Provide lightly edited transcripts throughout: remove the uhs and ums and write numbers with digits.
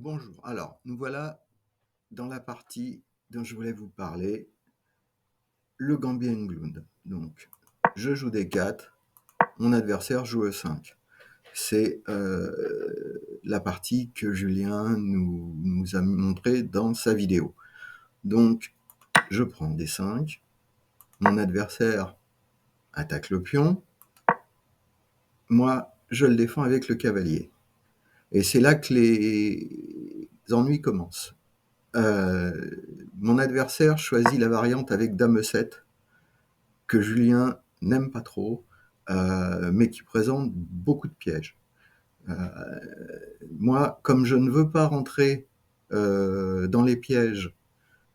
Bonjour. Alors, nous voilà dans la partie dont je voulais vous parler, le Gambia England. Donc, je joue D4, mon adversaire joue E5. C'est la partie que Julien nous a montré dans sa vidéo. Donc, je prends D5, mon adversaire attaque le pion, moi, je le défends avec le cavalier. Et c'est là que les ennuis commencent. Mon adversaire choisit la variante avec Dame E7, que Julien n'aime pas trop, mais qui présente beaucoup de pièges. Moi, comme je ne veux pas rentrer dans les pièges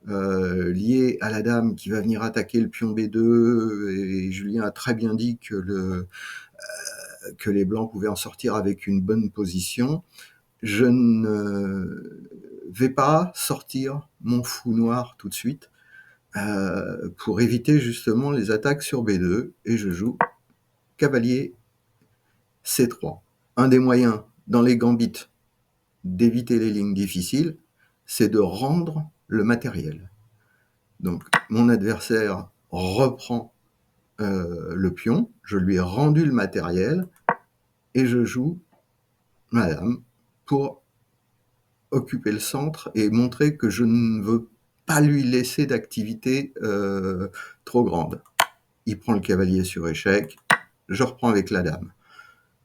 liés à la dame qui va venir attaquer le pion B2, et Julien a très bien dit que les blancs pouvaient en sortir avec une bonne position, je ne vais pas sortir mon fou noir tout de suite pour éviter justement les attaques sur B2, et je joue cavalier C3. Un des moyens dans les gambits d'éviter les lignes difficiles, c'est de rendre le matériel. Donc mon adversaire reprend le pion, je lui ai rendu le matériel, et je joue madame pour occuper le centre et montrer que je ne veux pas lui laisser d'activité trop grande. Il prend le cavalier sur échec, je reprends avec la dame.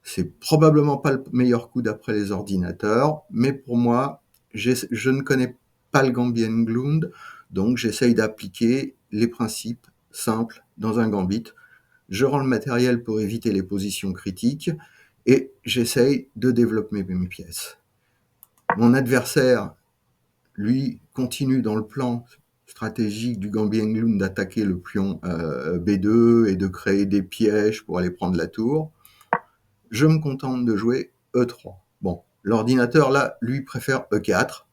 C'est probablement pas le meilleur coup d'après les ordinateurs, mais pour moi, je ne connais pas le Gambia England, donc j'essaye d'appliquer les principes simples dans un gambit. Je rends le matériel pour éviter les positions critiques, et j'essaye de développer mes pièces. Mon adversaire, lui, continue dans le plan stratégique du Gambia England d'attaquer le pion B2 et de créer des pièges pour aller prendre la tour. Je me contente de jouer E3. Bon, l'ordinateur, là, lui, préfère E4.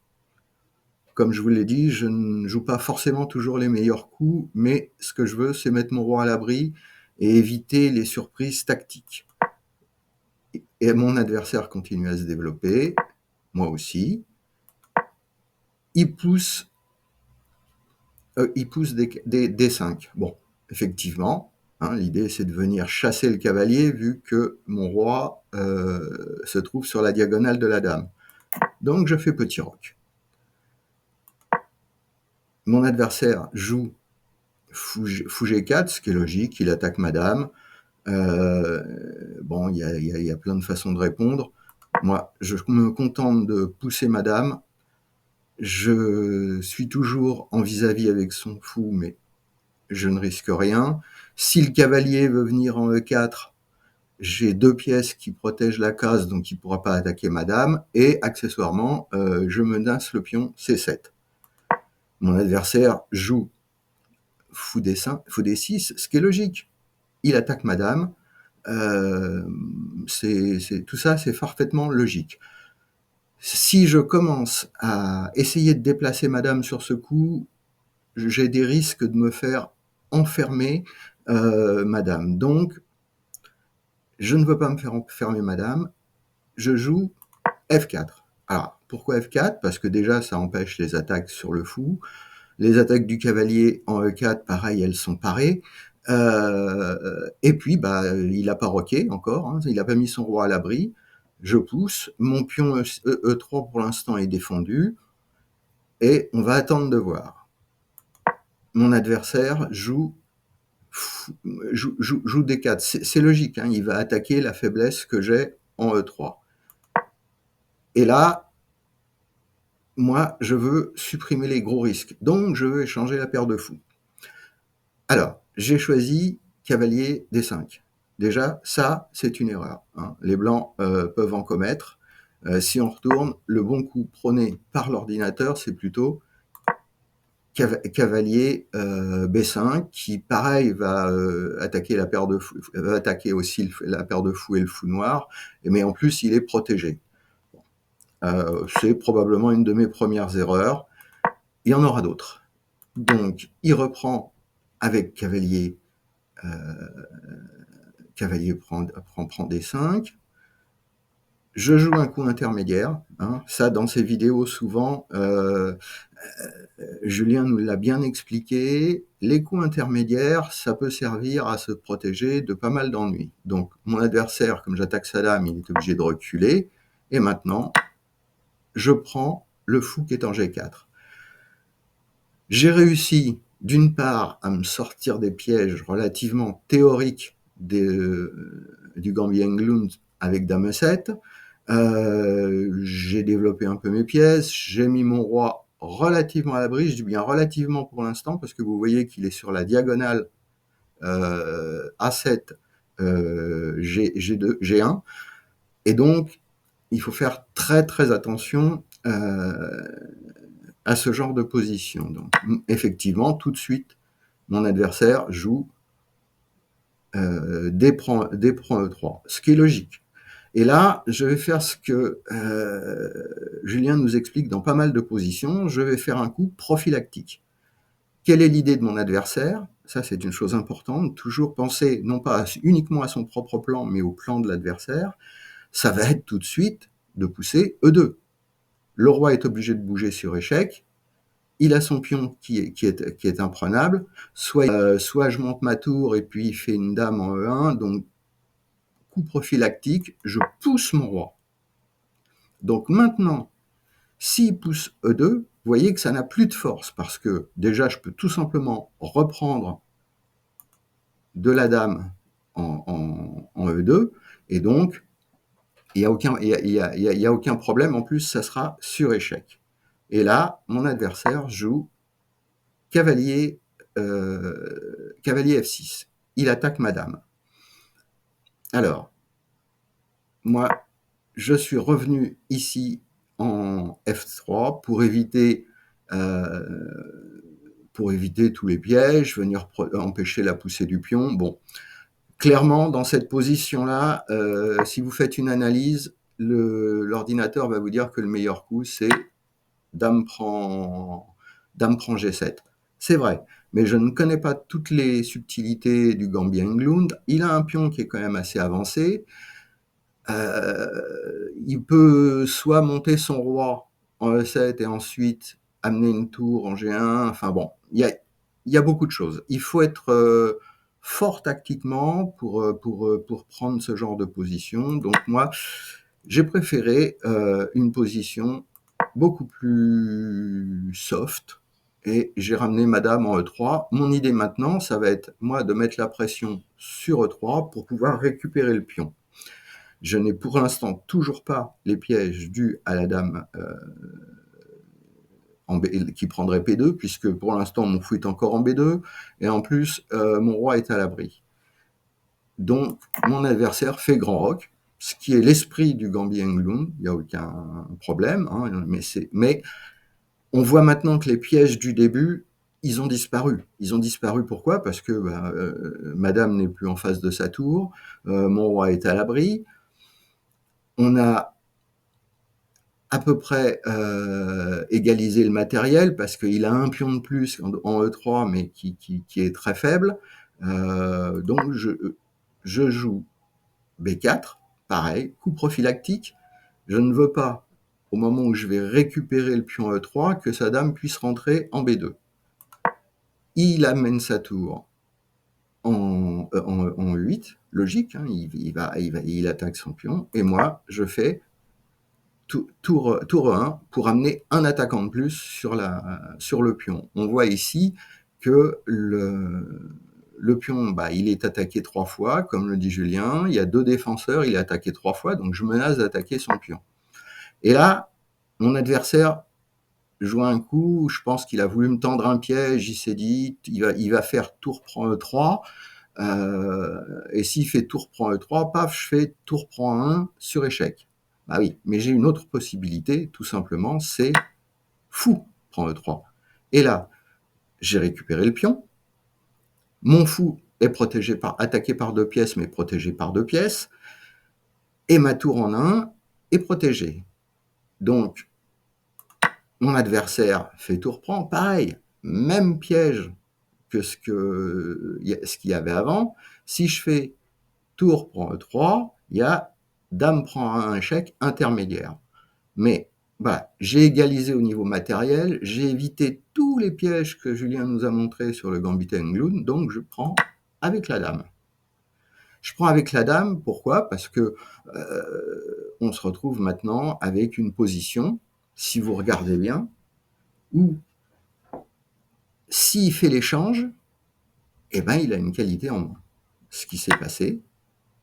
Comme je vous l'ai dit, je ne joue pas forcément toujours les meilleurs coups, mais ce que je veux, c'est mettre mon roi à l'abri et éviter les surprises tactiques. Et mon adversaire continue à se développer, moi aussi. Il pousse des 5. Bon, effectivement, l'idée, c'est de venir chasser le cavalier, vu que mon roi se trouve sur la diagonale de la dame. Donc, je fais petit roc. Mon adversaire joue fou G4, ce qui est logique, il attaque ma dame. Bon, il y a plein de façons de répondre. Moi, je me contente de pousser ma dame. Je suis toujours en vis-à-vis avec son fou, mais je ne risque rien. Si le cavalier veut venir en E4, j'ai 2 pièces qui protègent la case, donc il ne pourra pas attaquer ma dame. Et accessoirement, je menace le pion C7. Mon adversaire joue fou D6, ce qui est logique. Il attaque ma dame. Tout ça, c'est parfaitement logique. Si je commence à essayer de déplacer ma dame sur ce coup, j'ai des risques de me faire enfermer ma dame. Donc, je ne veux pas me faire enfermer ma dame. Je joue F4. Alors, pourquoi F4? Parce que déjà, ça empêche les attaques sur le fou. Les attaques du cavalier en E4, pareil, elles sont parées. Et puis, il n'a pas roqué encore, il n'a pas mis son roi à l'abri. Je pousse, mon pion E3 pour l'instant est défendu, et on va attendre de voir. Mon adversaire joue D4. C'est logique, il va attaquer la faiblesse que j'ai en E3. Et là, moi, je veux supprimer les gros risques. Donc, je veux échanger la paire de fous. Alors, j'ai choisi cavalier D5. Déjà, ça, c'est une erreur. Les blancs peuvent en commettre. Si on retourne, le bon coup prôné par l'ordinateur, c'est plutôt cavalier B5, qui, pareil, va attaquer la paire de fous, va attaquer aussi la paire de fous et le fou noir, mais en plus, il est protégé. C'est probablement une de mes premières erreurs. Il y en aura d'autres. Donc, il reprend avec cavalier. Cavalier prend D5. Je joue un coup intermédiaire, hein. Ça, dans ces vidéos, souvent, Julien nous l'a bien expliqué. Les coups intermédiaires, ça peut servir à se protéger de pas mal d'ennuis. Donc, mon adversaire, comme j'attaque sa dame, il est obligé de reculer. Et maintenant, je prends le fou qui est en G4. J'ai réussi, d'une part, à me sortir des pièges relativement théoriques du Gambit Englund avec Dame 7. J'ai développé un peu mes pièces, j'ai mis mon roi relativement à l'abri, je dis bien relativement pour l'instant, parce que vous voyez qu'il est sur la diagonale A7, G2, G1, et donc il faut faire très très attention à ce genre de position. Donc effectivement, tout de suite, mon adversaire joue D prend E3, ce qui est logique. Et là, je vais faire ce que Julien nous explique dans pas mal de positions. Je vais faire un coup prophylactique. Quelle est l'idée de mon adversaire? Ça, c'est une chose importante. Toujours penser non pas uniquement à son propre plan, mais au plan de l'adversaire. Ça va être tout de suite de pousser E2. Le roi est obligé de bouger sur échec. Il a son pion qui est imprenable. Soit je monte ma tour et puis il fait une dame en E1. Donc, coup prophylactique, je pousse mon roi. Donc maintenant, s'il pousse E2, vous voyez que ça n'a plus de force parce que déjà, je peux tout simplement reprendre de la dame en E2 et donc, il n'y a aucun problème. En plus, ça sera sur échec. Et là, mon adversaire joue cavalier F6. Il attaque ma dame. Alors, moi, je suis revenu ici en F3 pour éviter tous les pièges, venir empêcher la poussée du pion. Bon, clairement, dans cette position-là, si vous faites une analyse, l'ordinateur va vous dire que le meilleur coup, c'est dame prend G7. C'est vrai, mais je ne connais pas toutes les subtilités du Gambit Englund. Il a un pion qui est quand même assez avancé. Il peut soit monter son roi en E7 et ensuite amener une tour en G1. Enfin bon, il y a beaucoup de choses. Il faut être fort tactiquement pour prendre ce genre de position. Donc moi, j'ai préféré une position beaucoup plus soft et j'ai ramené ma dame en E3. Mon idée maintenant, ça va être, moi, de mettre la pression sur E3 pour pouvoir récupérer le pion. Je n'ai pour l'instant toujours pas les pièges dus à la dame qui prendrait P2, puisque pour l'instant mon fou est encore en B2, et en plus mon roi est à l'abri. Donc mon adversaire fait grand roc, ce qui est l'esprit du Gambit Englund, il n'y a aucun problème, hein, mais on voit maintenant que les pièges du début, ils ont disparu. Ils ont disparu pourquoi? Parce que madame n'est plus en face de sa tour, mon roi est à l'abri, on a à peu près égalisé le matériel parce qu'il a un pion de plus en E3 mais qui est très faible. Donc je joue B4, pareil, coup prophylactique. Je ne veux pas, au moment où je vais récupérer le pion E3, que sa dame puisse rentrer en B2. Il amène sa tour en 8, logique, hein, il attaque son pion, et moi je fais tour 1 pour amener un attaquant de plus sur le pion. On voit ici que le pion, il est attaqué 3 fois, comme le dit Julien. Il y a 2 défenseurs, il est attaqué 3 fois, donc je menace d'attaquer son pion. Et là, mon adversaire joue un coup, je pense qu'il a voulu me tendre un piège, il s'est dit, il va faire tour prend E3, et s'il fait tour prend E3, paf, je fais tour prend 1 sur échec. Bah oui, mais j'ai une autre possibilité, tout simplement, c'est fou prend E3. Et là, j'ai récupéré le pion. Mon fou est attaqué par 2 pièces, mais protégé par 2 pièces. Et ma tour en 1 est protégée. Donc, mon adversaire fait tour prend, pareil, même piège que ce qu'il y avait avant. Si je fais tour prend E3, il y a dame prend un échec intermédiaire. Mais voilà, j'ai égalisé au niveau matériel, j'ai évité tous les pièges que Julien nous a montrés sur le Gambit Engloon, donc je prends avec la dame. Je prends avec la dame, pourquoi? Parce que on se retrouve maintenant avec une position, si vous regardez bien, où s'il fait l'échange, eh ben, il a une qualité en moins. Ce qui s'est passé,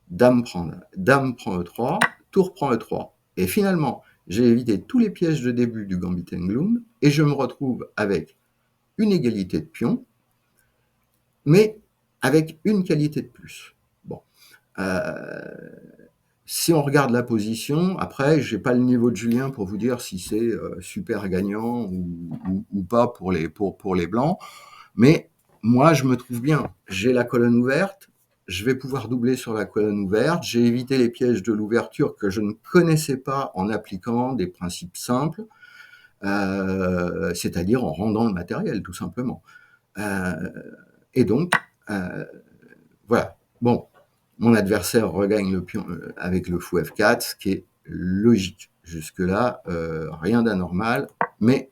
dame prend E3, tour prend E3. Et finalement, j'ai évité tous les pièges de début du Gambit Engloon et je me retrouve avec une égalité de pions, mais avec une qualité de plus. Bon. Si on regarde la position, après, j'ai pas le niveau de Julien pour vous dire si c'est super gagnant ou pas pour les blancs, mais moi, je me trouve bien. J'ai la colonne ouverte, je vais pouvoir doubler sur la colonne ouverte, j'ai évité les pièges de l'ouverture que je ne connaissais pas en appliquant des principes simples, c'est-à-dire en rendant le matériel, tout simplement. Et donc, voilà. Bon, mon adversaire regagne le pion avec le fou F4, ce qui est logique. Jusque-là, rien d'anormal, mais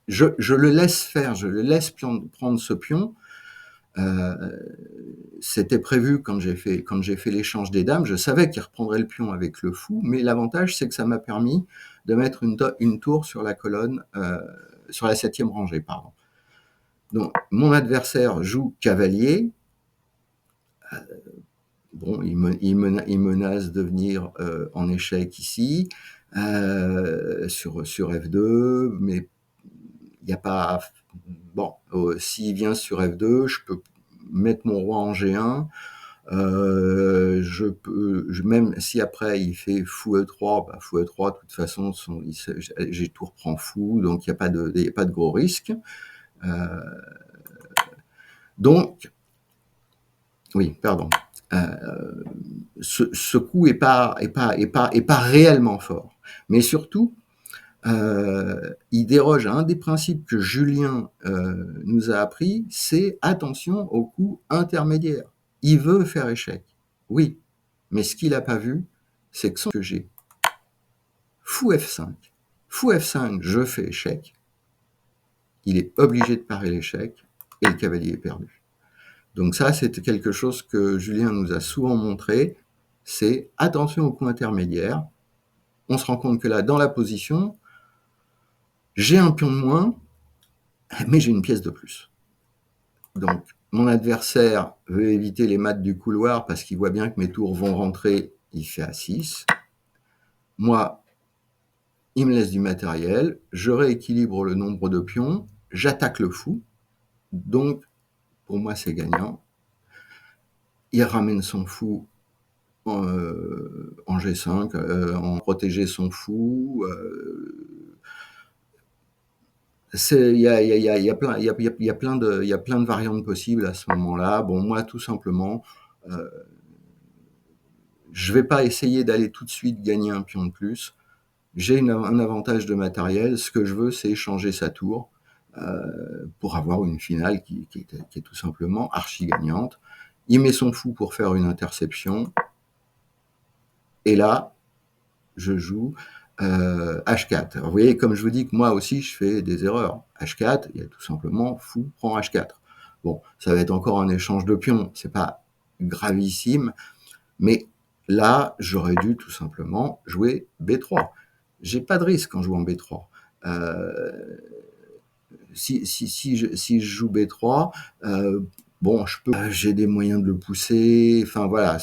je le laisse faire, je le laisse prendre ce pion. C'était prévu quand j'ai fait l'échange des dames, je savais qu'il reprendrait le pion avec le fou, mais l'avantage c'est que ça m'a permis de mettre une tour sur la colonne, sur la 7e rangée, pardon. Donc mon adversaire joue cavalier. Bon, il menace de venir en échec ici, sur F2, mais il n'y a pas... Bon, s'il vient sur F2, je peux mettre mon roi en G1, même si après il fait fou E3, bah, fou E3, de toute façon, j'ai tour prend fou, donc il n'y a pas de gros risque. Donc, oui, pardon. Ce coup est pas réellement fort. Mais surtout, il déroge à un des principes que Julien nous a appris, c'est attention au coup intermédiaire. Il veut faire échec, oui, mais ce qu'il n'a pas vu, c'est que j'ai fou F5. Fou F5, je fais échec. Il est obligé de parer l'échec et le cavalier est perdu. Donc ça, c'est quelque chose que Julien nous a souvent montré, c'est attention au coup intermédiaire. On se rend compte que là, dans la position, j'ai un pion de moins, mais j'ai une pièce de plus. Donc, mon adversaire veut éviter les mates du couloir parce qu'il voit bien que mes tours vont rentrer, il fait A6. Moi, il me laisse du matériel, je rééquilibre le nombre de pions, j'attaque le fou, donc pour moi c'est gagnant. Il ramène son fou en G5, en protéger son fou. Il y a plein de variantes possibles à ce moment-là. Bon, moi, tout simplement, je vais pas essayer d'aller tout de suite gagner un pion de plus. J'ai un avantage de matériel. Ce que je veux, c'est changer sa tour pour avoir une finale qui est tout simplement archi gagnante. Il met son fou pour faire une interception. Et là, je joue H4. Alors, vous voyez, comme je vous dis que moi aussi, je fais des erreurs. H4, il y a tout simplement fou prend H4. Bon, ça va être encore un échange de pions. C'est pas gravissime, mais là, j'aurais dû tout simplement jouer B3. J'ai pas de risque en jouant B3. Si je joue B3, bon, j'ai des moyens de le pousser. Enfin voilà,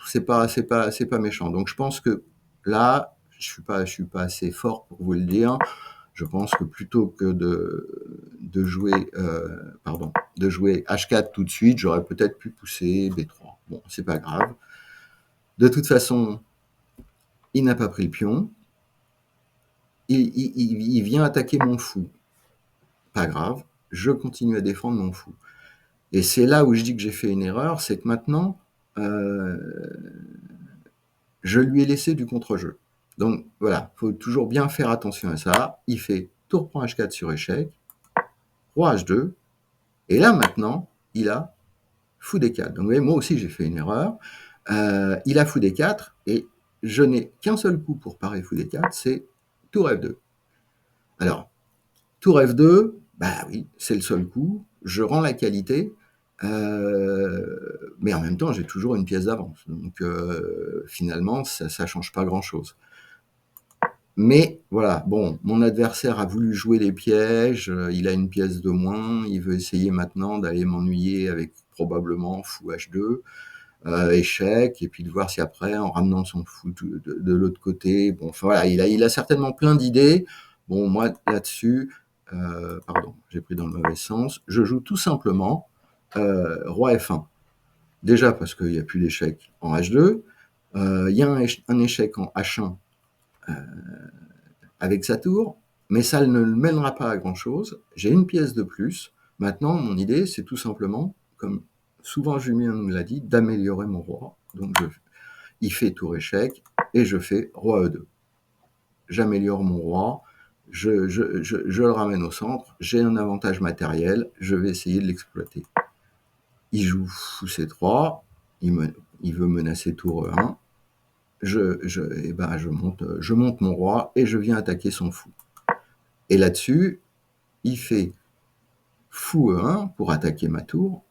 c'est pas méchant. Donc je pense que là, je suis pas assez fort pour vous le dire. Je pense que plutôt que de jouer H4 tout de suite, j'aurais peut-être pu pousser B3. Bon, c'est pas grave. De toute façon, il n'a pas pris le pion. Il vient attaquer mon fou. Pas grave, je continue à défendre mon fou. Et c'est là où je dis que j'ai fait une erreur, c'est que maintenant, je lui ai laissé du contre-jeu. Donc voilà, il faut toujours bien faire attention à ça. Il fait tour prend H4 sur échec, roi H2, et là maintenant, il a fou D4. Donc vous voyez, moi aussi j'ai fait une erreur. Il a fou D4, et je n'ai qu'un seul coup pour parer fou D4, c'est tour F2. Alors, tour F2, bah oui, c'est le seul coup, je rends la qualité, mais en même temps, j'ai toujours une pièce d'avance. Donc, finalement, ça ne change pas grand-chose. Mais voilà, bon, mon adversaire a voulu jouer des pièges, il a une pièce de moins, il veut essayer maintenant d'aller m'ennuyer avec probablement fou H2, échec, et puis de voir si après, en ramenant son fou de l'autre côté, bon, enfin voilà, il a certainement plein d'idées. Bon, moi, là-dessus, pardon, j'ai pris dans le mauvais sens, je joue tout simplement roi F1. Déjà parce qu'il n'y a plus d'échec en H2, il y a un échec en H1 avec sa tour, mais ça ne le mènera pas à grand-chose. J'ai une pièce de plus. Maintenant, mon idée, c'est tout simplement, comme souvent Julien nous l'a dit, d'améliorer mon roi. Donc, il fait tour échec, et je fais roi E2. J'améliore mon roi, je le ramène au centre, j'ai un avantage matériel, je vais essayer de l'exploiter. Il joue fou C3, il veut menacer tour E1, je monte mon roi et je viens attaquer son fou. Et là-dessus, il fait fou E1 pour attaquer ma tour.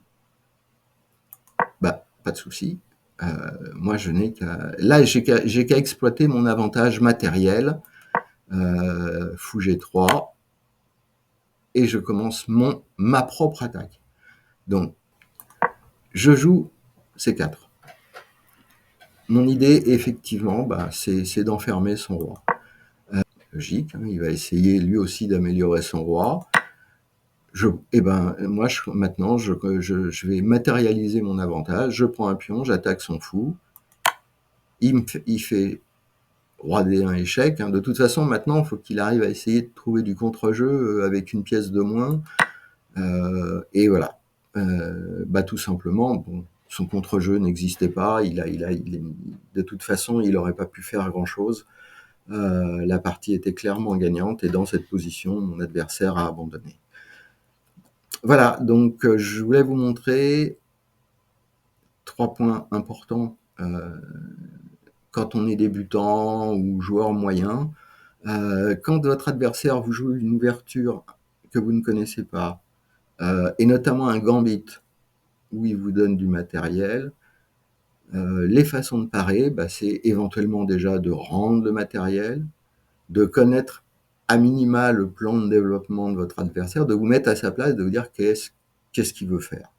Bah, pas de souci. Moi, je n'ai qu'à... Là, j'ai qu'à exploiter mon avantage matériel. Fou G3. Et je commence ma propre attaque. Donc, je joue C4. Mon idée, effectivement, bah, c'est d'enfermer son roi. Logique, hein, il va essayer lui aussi d'améliorer son roi. Moi, maintenant, je vais matérialiser mon avantage. Je prends un pion, j'attaque son fou. Il fait roi D1 échec. Hein. De toute façon, maintenant, il faut qu'il arrive à essayer de trouver du contre-jeu avec une pièce de moins. Et voilà. Tout simplement, bon, son contre-jeu n'existait pas. De toute façon, il n'aurait pas pu faire grand-chose. La partie était clairement gagnante. Et dans cette position, mon adversaire a abandonné. Voilà, donc je voulais vous montrer 3 points importants quand on est débutant ou joueur moyen. Quand votre adversaire vous joue une ouverture que vous ne connaissez pas, et notamment un gambit où il vous donne du matériel, les façons de parer, c'est éventuellement déjà de rendre le matériel, de connaître à minima le plan de développement de votre adversaire, de vous mettre à sa place, de vous dire qu'est-ce qu'il veut faire.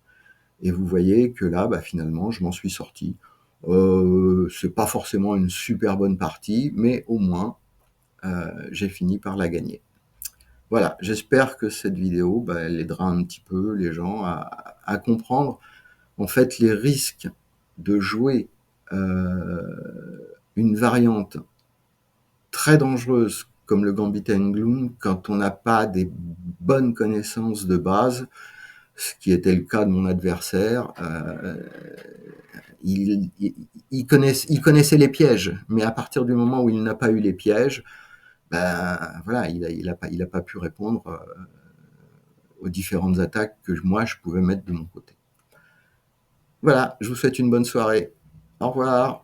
Et vous voyez que là, finalement, je m'en suis sorti. C'est pas forcément une super bonne partie, mais au moins, j'ai fini par la gagner. Voilà, j'espère que cette vidéo, elle aidera un petit peu les gens à comprendre, en fait, les risques de jouer une variante très dangereuse comme le Gambit and Gloom quand on n'a pas des bonnes connaissances de base, ce qui était le cas de mon adversaire. Il connaissait les pièges, mais à partir du moment où il n'a pas eu les pièges, voilà, il a pas pu répondre aux différentes attaques que moi je pouvais mettre de mon côté. Voilà, je vous souhaite une bonne soirée. Au revoir.